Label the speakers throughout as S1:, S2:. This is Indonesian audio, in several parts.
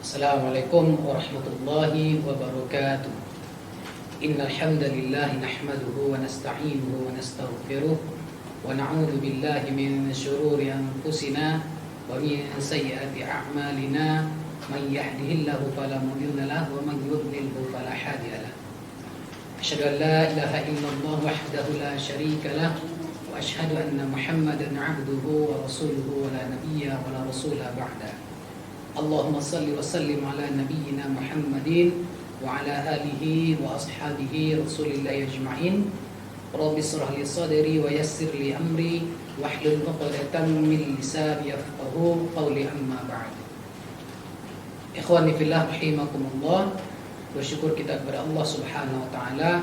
S1: Assalamualaikum warahmatullahi wabarakatuh. Innal hamdalillah nahmaduhu wa nasta'inuhu wa nastaghfiruh wa na'udzu billahi min shururi anfusina wa min sayyiati a'malina. Man yahdihillahu fala mudilla lahu wa man yudlilhu fala hadiya lahu. Asyhadu an la ilaha illallah wahdahu la syarika lah wa asyhadu anna Muhammadan 'abduhu wa rasuluhu wa la nabiyya wa la rasula ba'da. Allahumma salli wa sallim ala nabiyyina Muhammadin wa ala alihi wa ashabihi rasulillahi ajma'in. Rabbi shrah li sadri wa yassir li amri wahlul 'uqdatam min lisani yafqahu qawli, amma ba'd. Ikhwani fillah rahimakumullah, bersyukur kita kepada Allah Subhanahu wa taala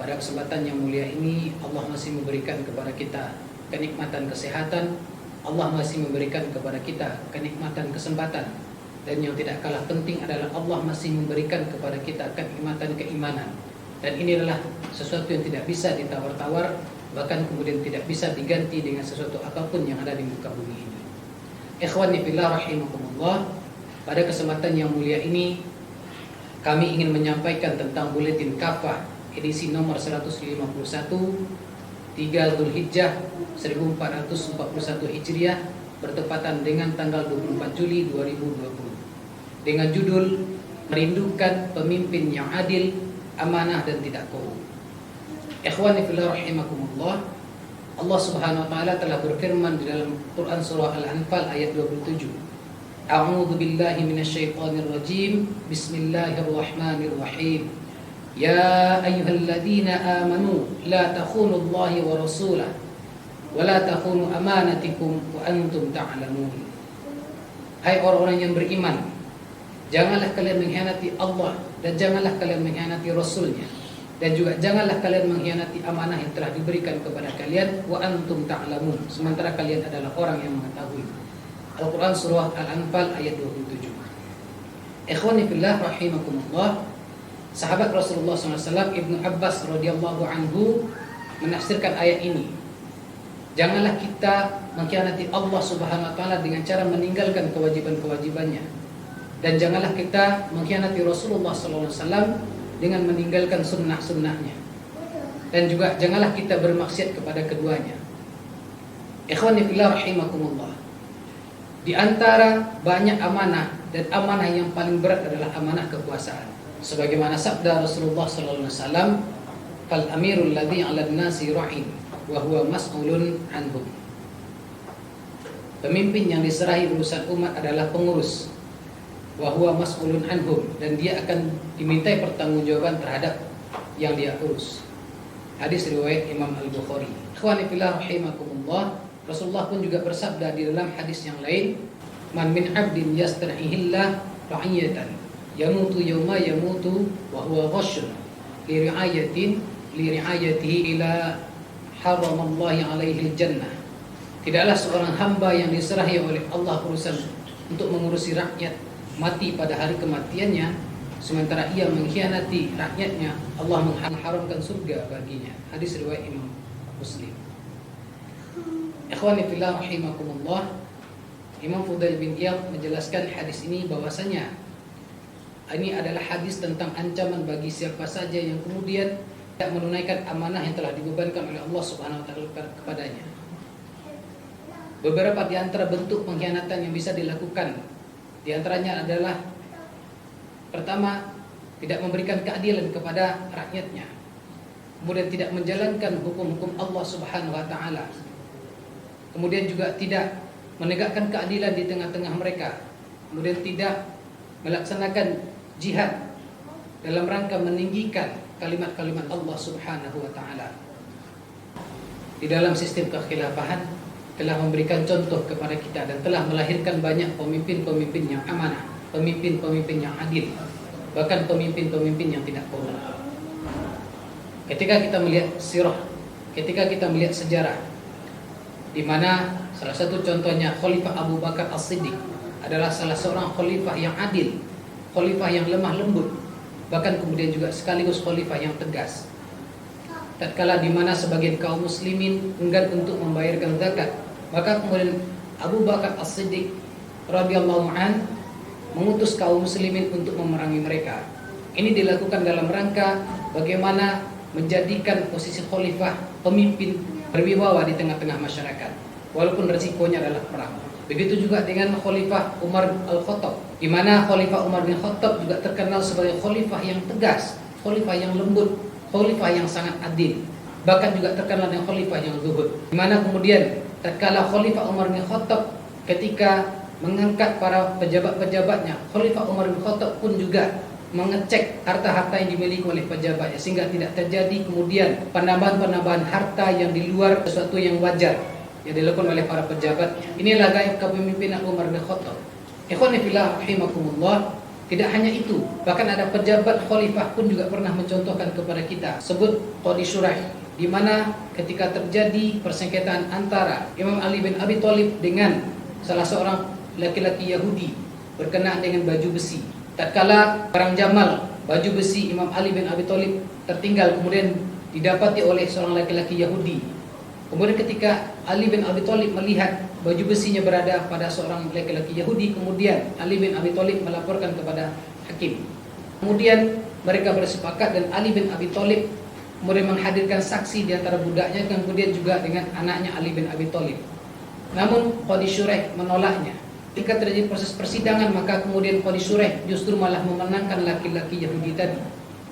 S1: pada kesempatan yang mulia ini. Allah masih memberikan kepada kita kenikmatan kesehatan, Allah masih memberikan kepada kita kenikmatan kesempatan, dan yang tidak kalah penting adalah Allah masih memberikan kepada kita kenikmatan keimanan. Dan ini adalah sesuatu yang tidak bisa ditawar-tawar, bahkan kemudian tidak bisa diganti dengan sesuatu apapun yang ada di muka bumi ini. Ikhwani fillah rahimakumullah, pada kesempatan yang mulia ini kami ingin menyampaikan tentang buletin kafah edisi nomor 151 3 Dzulhijjah 1441 Hijriah bertepatan dengan tanggal 24 Juli 2020 dengan judul Merindukan Pemimpin yang Adil, Amanah dan Tidak Korup. Ikhwani fillah rahimakumullah, Allah Subhanahu wa taala telah berfirman di dalam Quran surah Al-Anfal ayat 27. A'udzu billahi minasyaitonir rajim. Bismillahirrahmanirrahim. Ya ayyuhalladzina amanu la takhunu Allaha wa rasulahu wa la takhunu amanatikum wa antum ta'lamun. Hai orang-orang yang beriman, janganlah kalian mengkhianati Allah dan janganlah kalian mengkhianati Rasulnya, dan juga janganlah kalian mengkhianati amanah yang telah diberikan kepada kalian wa antum ta'lamun, sementara kalian adalah orang yang mengetahui. Al-Quran surah Al-Anfal ayat 27. Ikhwani fillah rahimakumullah, sahabat Rasulullah SAW Ibnu Abbas radhiyallahu anhu menafsirkan ayat ini. Janganlah kita mengkhianati Allah Subhanahu wa taala dengan cara meninggalkan kewajiban-kewajibannya, dan janganlah kita mengkhianati Rasulullah SAW dengan meninggalkan sunnah-sunnahnya, dan juga janganlah kita bermaksiat kepada keduanya. Ikhwani fillah rahimakumullah, di antara banyak amanah, dan amanah yang paling berat adalah amanah kekuasaan. Sebagaimana sabda Rasulullah sallallahu alaihi wasallam, "Fal amirul ladzi 'alan nasi ra'in wa huwa mas'ulun anhum." Pemimpin yang diserahi urusan umat adalah pengurus, wa huwa mas'ulun anhum, dan dia akan dimintai pertanggungjawaban terhadap yang dia urus. Hadis riwayat Imam Al-Bukhari. Ikhwani fillah rahimakumullah, Rasulullah pun juga bersabda di dalam hadis yang lain, "Man min 'abdin yastarihillah ra'iyatan yamutu yawma yamutu wa huwa ghashun li ri'ayatihi ila haramallahi alaihi jannah." Tidaklah seorang hamba yang diserahi oleh Allah urusan untuk mengurusi rakyat mati pada hari kematiannya, sementara ia mengkhianati rakyatnya, Allah mengharamkan surga baginya. Hadis riwayat Imam Muslim. Ikhwani fillah rahimakumullah, Imam Fudail bin Iyad menjelaskan hadis ini bahwasanya ini adalah hadis tentang ancaman bagi siapa saja yang kemudian tidak menunaikan amanah yang telah dibebankan oleh Allah Subhanahu wa taala kepadanya. Beberapa di antara bentuk pengkhianatan yang bisa dilakukan di antaranya adalah, pertama, tidak memberikan keadilan kepada rakyatnya, kemudian tidak menjalankan hukum-hukum Allah Subhanahu wa taala, kemudian juga tidak menegakkan keadilan di tengah-tengah mereka, kemudian tidak melaksanakan jihad dalam rangka meninggikan kalimat-kalimat Allah Subhanahu wa taala. Di dalam sistem kekhilafahan telah memberikan contoh kepada kita dan telah melahirkan banyak pemimpin-pemimpin yang amanah, pemimpin-pemimpin yang adil, bahkan pemimpin-pemimpin yang tidak korup. Ketika kita melihat sirah, ketika kita melihat sejarah, di mana salah satu contohnya Khalifah Abu Bakar As-Siddiq adalah salah seorang khalifah yang adil, khalifah yang lemah lembut, bahkan kemudian juga sekaligus khalifah yang tegas. Tatkala di mana sebagian kaum muslimin enggan untuk membayarkan zakat, maka kemudian Abu Bakar As-Siddiq radhiyallahu an mengutus kaum muslimin untuk memerangi mereka. Ini dilakukan dalam rangka bagaimana menjadikan posisi khalifah, pemimpin berwibawa di tengah-tengah masyarakat, walaupun resikonya adalah perang. Begitu juga dengan Khalifah Umar Al-Khattab, di mana Khalifah Umar bin Khattab juga terkenal sebagai khalifah yang tegas, khalifah yang lembut, khalifah yang sangat adil, bahkan juga terkenal dengan khalifah yang zuhud. Di mana kemudian tatkala Khalifah Umar bin Khattab ketika mengangkat para pejabat-pejabatnya, Khalifah Umar bin Khattab pun juga mengecek harta-harta yang dimiliki oleh pejabatnya, sehingga tidak terjadi kemudian penambahan-penambahan harta yang di luar sesuatu yang wajar yang dilakukan oleh para pejabat. Inilah gaya kepemimpinan Umar bin Khattab. Ikhwani fillah rahimakumullah. Tidak hanya itu, bahkan ada pejabat khalifah pun juga pernah mencontohkan kepada kita. Sebut Qadi Shuraih, di mana ketika terjadi persengketaan antara Imam Ali bin Abi Thalib dengan salah seorang laki-laki Yahudi berkenaan dengan baju besi. Tatkala perang Jamal, baju besi Imam Ali bin Abi Thalib tertinggal kemudian didapati oleh seorang laki-laki Yahudi. Kemudian ketika Ali bin Abi Thalib melihat baju besinya berada pada seorang laki-laki Yahudi, kemudian Ali bin Abi Thalib melaporkan kepada hakim. Kemudian mereka bersepakat dan Ali bin Abi Thalib kemudian menghadirkan saksi di antara budaknya, kemudian juga dengan anaknya Ali bin Abi Thalib. Namun Qadi Shuraih menolaknya. Ketika terjadi proses persidangan, maka kemudian Qadi Shuraih justru malah memenangkan laki-laki Yahudi tadi.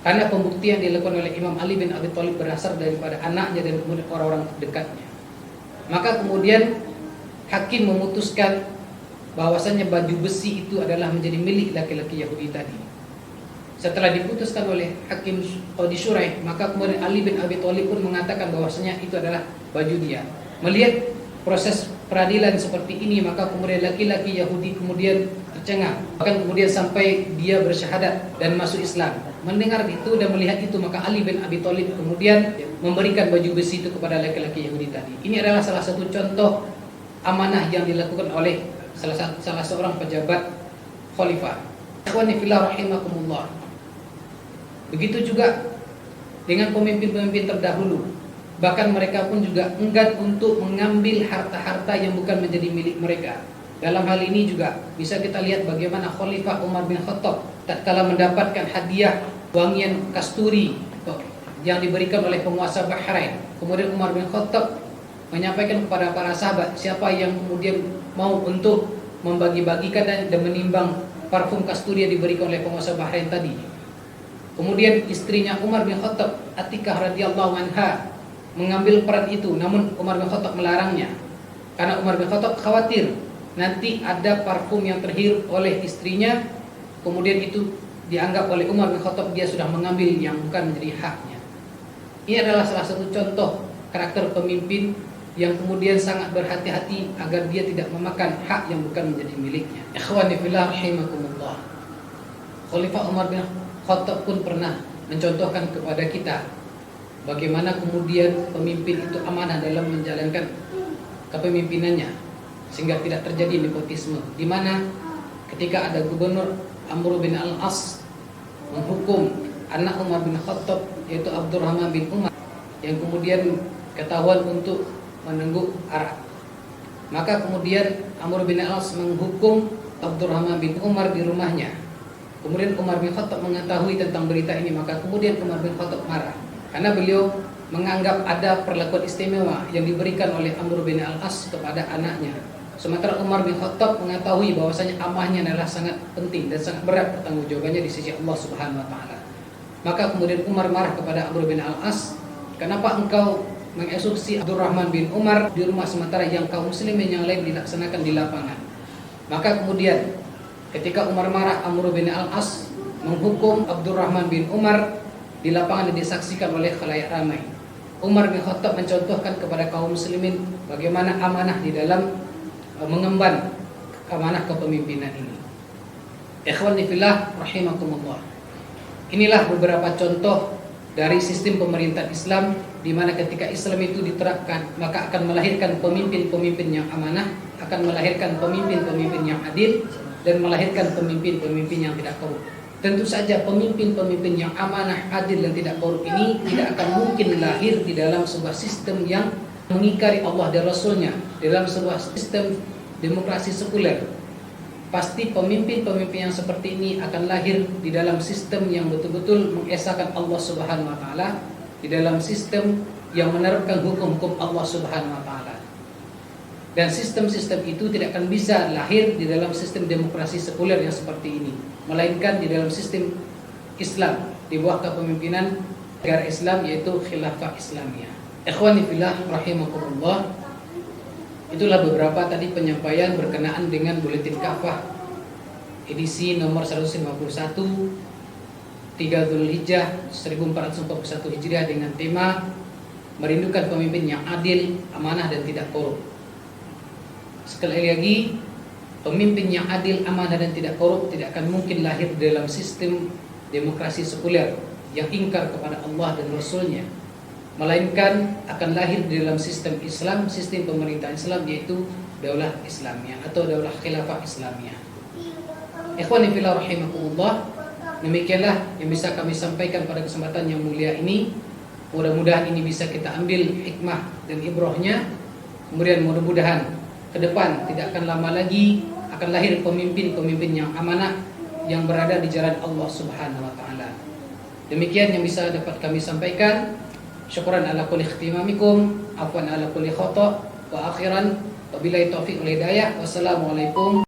S1: Karena pembuktian dilakukan oleh Imam Ali bin Abi Thalib berasal daripada anaknya dan kemudian orang-orang terdekatnya. Maka kemudian hakim memutuskan bahwasannya baju besi itu adalah menjadi milik laki-laki Yahudi tadi. Setelah diputuskan oleh hakim Qadi Shuraih, maka kemudian Ali bin Abi Thalib pun mengatakan bahwasanya itu adalah baju dia. Melihat proses peradilan seperti ini, maka kemudian laki-laki Yahudi kemudian tercengang, bahkan kemudian sampai dia bersyahadat dan masuk Islam. Mendengar itu dan melihat itu, maka Ali bin Abi Thalib kemudian memberikan baju besi itu kepada laki-laki Yahudi tadi. Ini adalah salah satu contoh amanah yang dilakukan oleh salah seorang pejabat khalifah. Ikhwani fillah rahimakumullah. Begitu juga dengan pemimpin-pemimpin terdahulu. Bahkan mereka pun juga enggan untuk mengambil harta-harta yang bukan menjadi milik mereka. Dalam hal ini juga bisa kita lihat bagaimana Khalifah Umar bin Khattab tatkala mendapatkan hadiah wangian kasturi yang diberikan oleh penguasa Bahrain. Kemudian Umar bin Khattab menyampaikan kepada para sahabat siapa yang kemudian mau untuk membagi-bagikan dan menimbang parfum kasturi yang diberikan oleh penguasa Bahrain tadi. Kemudian istrinya Umar bin Khattab, Atikah radhiyallahu anha, mengambil peran itu, namun Umar bin Khattab melarangnya. Karena Umar bin Khattab khawatir nanti ada parfum yang terhirup oleh istrinya, kemudian itu dianggap oleh Umar bin Khattab dia sudah mengambil yang bukan menjadi haknya. Ini adalah salah satu contoh karakter pemimpin yang kemudian sangat berhati-hati agar dia tidak memakan hak yang bukan menjadi miliknya. Ikhwani fillah rahimakumullah. Khalifah Umar bin Khattab pun pernah mencontohkan kepada kita bagaimana kemudian pemimpin itu amanah dalam menjalankan kepemimpinannya sehingga tidak terjadi nepotisme, di mana ketika ada gubernur Amr bin Al-As menghukum anak Umar bin Khattab yaitu Abdurrahman bin Umar yang kemudian ketahuan untuk menengguk arak. Maka kemudian Amr bin Al-As menghukum Abdurrahman bin Umar di rumahnya. Kemudian Umar bin Khattab mengetahui tentang berita ini, maka kemudian Umar bin Khattab marah karena beliau menganggap ada perlakuan istimewa yang diberikan oleh Amr bin Al-As kepada anaknya. Sementara Umar bin Khattab mengetahui bahwasanya amanahnya adalah sangat penting dan sangat berat pertanggungjawabannya di sisi Allah Subhanahu wa taala. Maka kemudian Umar marah kepada Amr bin Al-As, "Kenapa engkau mengeksekusi Abdurrahman bin Umar di rumah sementara yang kaum muslimin yang lain dilaksanakan di lapangan?" Maka kemudian ketika Umar marah, Amr bin Al-As menghukum Abdurrahman bin Umar di lapangan yang disaksikan oleh khalayak ramai. Umar bin Khattab mencontohkan kepada kaum muslimin bagaimana amanah di dalam mengemban amanah kepemimpinan ini. Ikhwani fillah rahimakumullah. Inilah beberapa contoh dari sistem pemerintahan Islam di mana ketika Islam itu diterapkan maka akan melahirkan pemimpin-pemimpin yang amanah, akan melahirkan pemimpin-pemimpin yang adil dan melahirkan pemimpin-pemimpin yang tidak korup. Tentu saja pemimpin-pemimpin yang amanah, adil dan tidak korup ini tidak akan mungkin lahir di dalam sebuah sistem yang mengingkari Allah dan Rasulnya, dalam sebuah sistem demokrasi sekuler pasti pemimpin-pemimpin yang seperti ini akan lahir di dalam sistem yang betul-betul mengesahkan Allah Subhanahu wa taala, di dalam sistem yang menerapkan hukum-hukum Allah Subhanahu wa taala. Dan sistem-sistem itu tidak akan bisa lahir di dalam sistem demokrasi sekuler yang seperti ini, melainkan di dalam sistem Islam di bawah kepemimpinan negara Islam, yaitu Khilafah Islamiyah. Ikhwani fillah rahimakumullah. Itulah beberapa tadi penyampaian berkenaan dengan Buletin Kafah edisi nomor 151 3 Dzulhijjah 1441 Hijriah dengan tema merindukan pemimpin yang adil, amanah dan tidak korup. Sekali lagi, pemimpin yang adil, amanah dan tidak korup tidak akan mungkin lahir dalam sistem demokrasi sekuler yang ingkar kepada Allah dan Rasulnya, melainkan akan lahir di dalam sistem Islam, sistem pemerintahan Islam, yaitu Daulah Islamiyah atau Daulah Khilafah Islamiyah. Ikhwani fillah rahimakumullah, demikianlah yang bisa kami sampaikan pada kesempatan yang mulia ini. Mudah-mudahan ini bisa kita ambil hikmah dan ibrahnya. Kemudian mudah-mudahan ke depan tidak akan lama lagi akan lahir pemimpin-pemimpin yang amanah yang berada di jalan Allah Subhanahu wa taala. Demikian yang bisa dapat kami sampaikan. Syukran ala kulli ikhtimamikum, afwan ala kulli khata, wa akhiran wabillahi taufiq wal hidayah. Wassalamualaikum